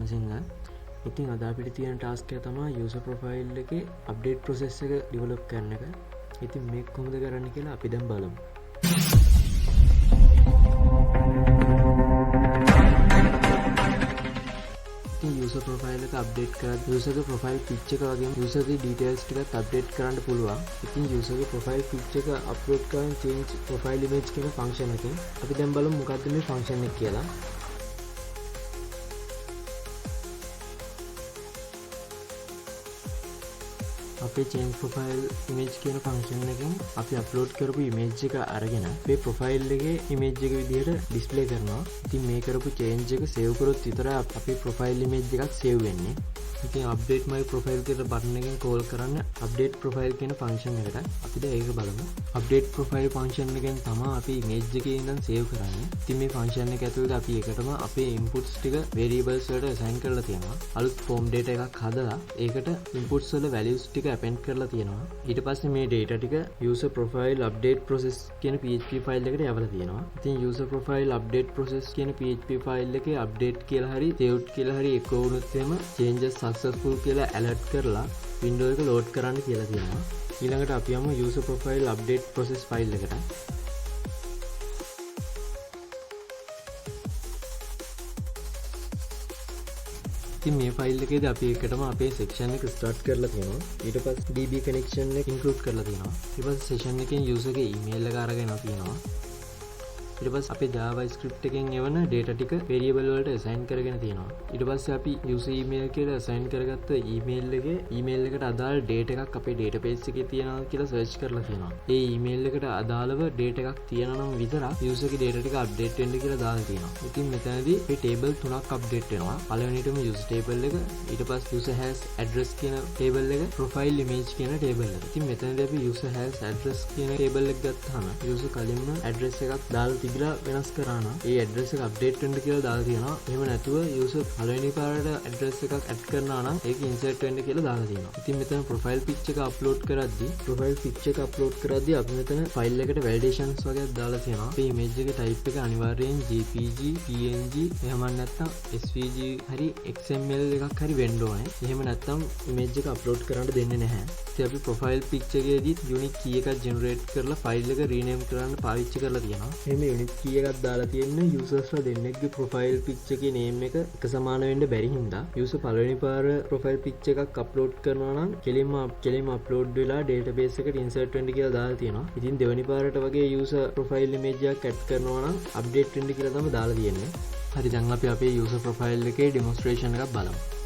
රණසිංහ. ඉතින් අද අපිට තියෙන ටාස්ක් එක තමයි යූසර් ප්‍රොෆයිල් එකේ අප්ඩේට් ප්‍රොසෙස් එක ඩෙවලොප් කරන එක. ඉතින් මේක කොහොමද කරන්න කියලා අපි දැන් බලමු. යූසර් ප්‍රොෆයිල් එක අප්ඩේට් කරද්දී යූසර්ගේ ප්‍රොෆයිල් පිච් එක වගේම යූසර්ගේ ඩීටේල්ස් ටිකත් අප්ඩේට් කරන්න පුළුවන්. ඉතින් යූසර්ගේ ප්‍රොෆයිල් පිච් එක අප්ලෝඩ් කරන change profile image කියන ෆන්ක්ෂන් එකෙන් අපි දැන් බලමු මොකක්ද මේ ෆන්ක්ෂන් එක කියලා. අපේ change profile image කියන ෆන්ක්ෂන් එකෙන් අපි අප්ලෝඩ් කරපු image එක අරගෙන අපේ ප්‍රොෆයිල් එකේ image එක විදිහට ඩිස්ප්ලේ කරනවා. ඉතින් මේ කරපු change එක save කරොත් විතරයි අපේ ප්‍රොෆයිල් image එකක් save වෙන්නේ. ඉතින් update my profile කියන බටන් එකෙන් call කරන්න update profile කියන ෆන්ක්ෂන් එකට. අපි දැන් ඒක බලමු. update profile ෆන්ක්ෂන් එකෙන් තමයි අපි image එකේ ඉඳන් save කරන්නේ. ඉතින් මේ ෆන්ක්ෂන් එක ඇතුළේ අපි එකටම අපේ inputs ටික variables වලට assign කරලා තියෙනවා. අලුත් form data එකක් හදලා ඒකට inputs වල values ටික append කරලා තියෙනවා. ඊට පස්සේ මේ data ටික user profile update process කියන PHP file එකට යවලා තියෙනවා. ඉතින් user profile update process කියන PHP file එකේ update කියලා හරි saved කියලා හරි echo වුණොත් එහෙම changes successful කියලා alert කරලා window එක load කරන්න කියලා තියෙනවා. ඊළඟට අපි යමු user profile update process file එකට. ඉතින් මේ ෆයිල් එකේදී අපි එකටම අපේ section එක start කරලා තියෙනවා. ඊට පස්සේ DB connection එක include කරලා තියෙනවා. ඊට පස්සේ session එකෙන් user ගේ email එක අරගෙන තියෙනවා. ඊට පස්සේ අපේ JavaScript එකෙන් එවන data ටික variable වලට assign කරගෙන තියෙනවා. ඊට පස්සේ අපි user email කියලා assign කරගත්ත email එකට අදාළ data එකක් අපේ database එකේ තියෙනවා කියලා search කරලා තියෙනවා. ඒ email එකට අදාළව data එකක් තියෙනවා නම් විතරක් user ගේ data ටික update වෙන්න කියලා දාලා තියෙනවා. ඉතින් මෙතනදී මේ table තුනක් update වෙනවා. පළවෙනිටම user table එක, ඊට පස්සේ user has address කියන table එක, profile image කියන table එක. ඉතින් මෙතනදී අපි user has address කියන table එක ගත්තාම user කලින්ම address එකක් දාලා වෙනස් කරා නම් ඒ ඇඩ්‍රස් එක අප්ඩේට් වෙන්න කියලා දාලා තියෙනවා. එහෙම නැතුව යූසර් පළවෙනි පාරට ඇඩ්‍රස් එකක් ඇඩ් කරනවා නම් ඒක ඉන්සර්ට් වෙන්න කියලා දාලා තියෙනවා. ඉතින් මෙතන ප්‍රොෆයිල් පිච් එක අප්ලෝඩ් කරද්දී අපි මෙතන ෆයිල් එකට වැලිඩේෂන්ස් වගේ දාලා තියෙනවා. අපේ ඉමේජ් එකේ ටයිප් එක අනිවාර්යෙන් JPG, PNG එහෙම නැත්නම් SVG හරි XML එකක් හරි වෙන්න ඕනේ. එහෙම නැත්නම් ඉමේජ් එක අප්ලෝඩ් කරන්න දෙන්නේ නැහැ. ඉතින් අපි ප්‍රොෆයිල් පිච් එකේදී unique key එකක් ජෙනරේට් කරලා ෆයිල් එක rename කරන්න පාවිච්චි කරලා තියෙනවා. එහෙම unique key එකක් දාලා තියෙන්නේ යූසර්ස්ලා දෙන්නෙක්ගේ ප්‍රොෆයිල් පිච් එකේ name එක සමාන වෙන්න බැරි හින්දා යූසර් පළවෙනි පාර ප්‍රොෆයිල් පිච් එකක් අප්ලෝඩ් කරනවා නම් කෙලින්ම අප්ලෝඩ් වෙලා database එකට insert වෙන්න කියලා දාලා තියෙනවා. ඉතින් දෙවෙනි පාරට වගේ යූසර් ප්‍රොෆයිල් image එකක් add කරනවා නම් update වෙන්න කියලා තමයි දාලා තියෙන්නේ. හරි දැන් අපි අපේ යූසර් ප්‍රොෆයිල් එකේ demonstration එකක් බලමු.